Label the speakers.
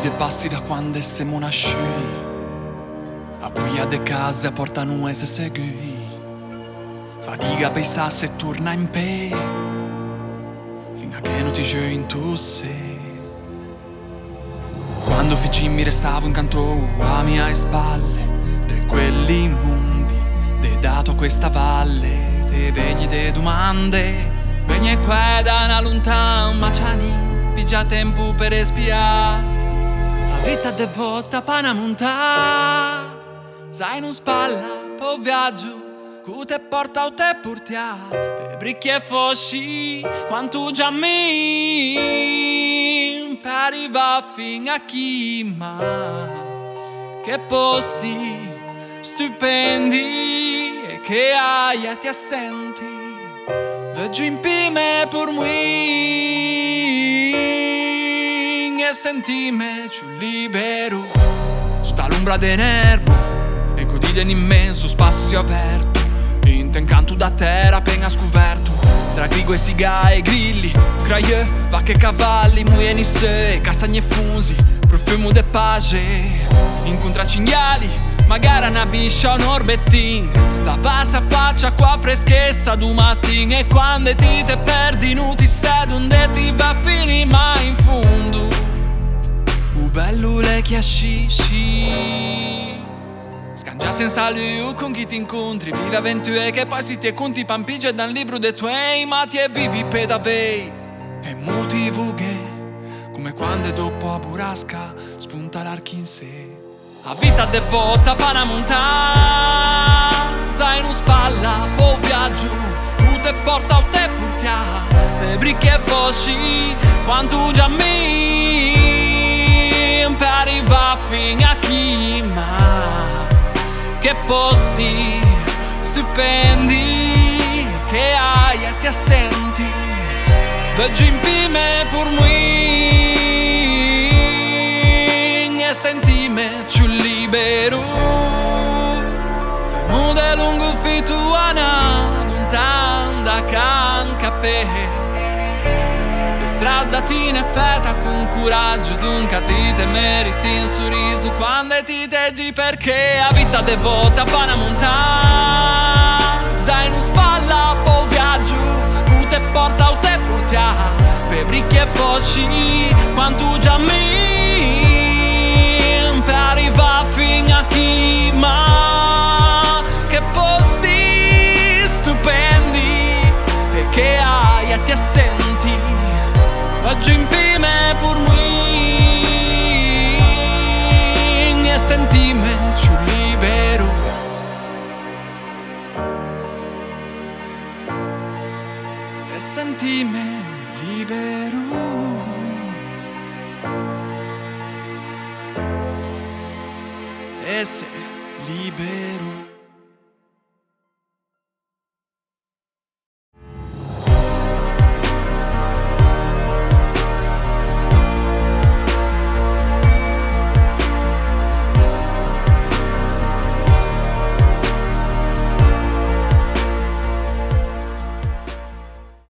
Speaker 1: de passi da quando siamo nasciuti, a de case a porta noi se segui. Fatica a pensare se torna in pe, fino a che non ti giochi in tu sei. Quando figli mi restavo incanto a mia spalle, de quelli mondi, de dato a questa valle, te vegni de domande, vegni qua da una lontana, ma c'hani, pigia tempo per espiare. La vita devota pa una montà, sai non spalla, po' viaggio, cu te porta o te portia, per bricchi e fosci, quanto già mi, per arrivare fino a chi, ma che posti stupendi e che aia ti assenti, veggio in pime per me e sentime più libero, sta l'ombra de nervo e codile un immenso spazio aperto, in canto da terra appena scoperto, tra grigo e siga e grilli, craie, vacche e cavalli, muienisse, castagne e funsi, profumo de pace, incontra cinghiali, magari una biscia o un orbettin, la vasta faccia qua freschezza du mattin, e quando ti te perdi non ti sai dove ti va a finire, ma in fondo bello le chiascisci, scangia senza lui con chi ti incontri, vive avventure che poi si ti conti pampigge da un libro dei tuoi, ma ti e vivi per davvero e motivo che come quando dopo a burrasca spunta l'arco in sé. La vita devota pa una montà, sai non spalla, po' viaggio, tu te porta o te portia, le bricche e voci, quanto già mi, per arrivare fino a chi, ma che posti stupendi, che aia ti assenti, veggio in pime per me e sentime più libero, fermo de lungo fito ana, lontano da cancapè. Strada ti ne fetta con coraggio, dunque ti te meriti un sorriso quando ti teggi, perché la vita devota pa una montà, sai non spalla, po' viaggio, tu te porta o te portia, per bricchi e fosci, quanto già mi, per arrivare fino a chi, ma che posti stupendi e che aia ti assenti, oggi in pime per me e sentime più libero, e sentime libero, e se libero.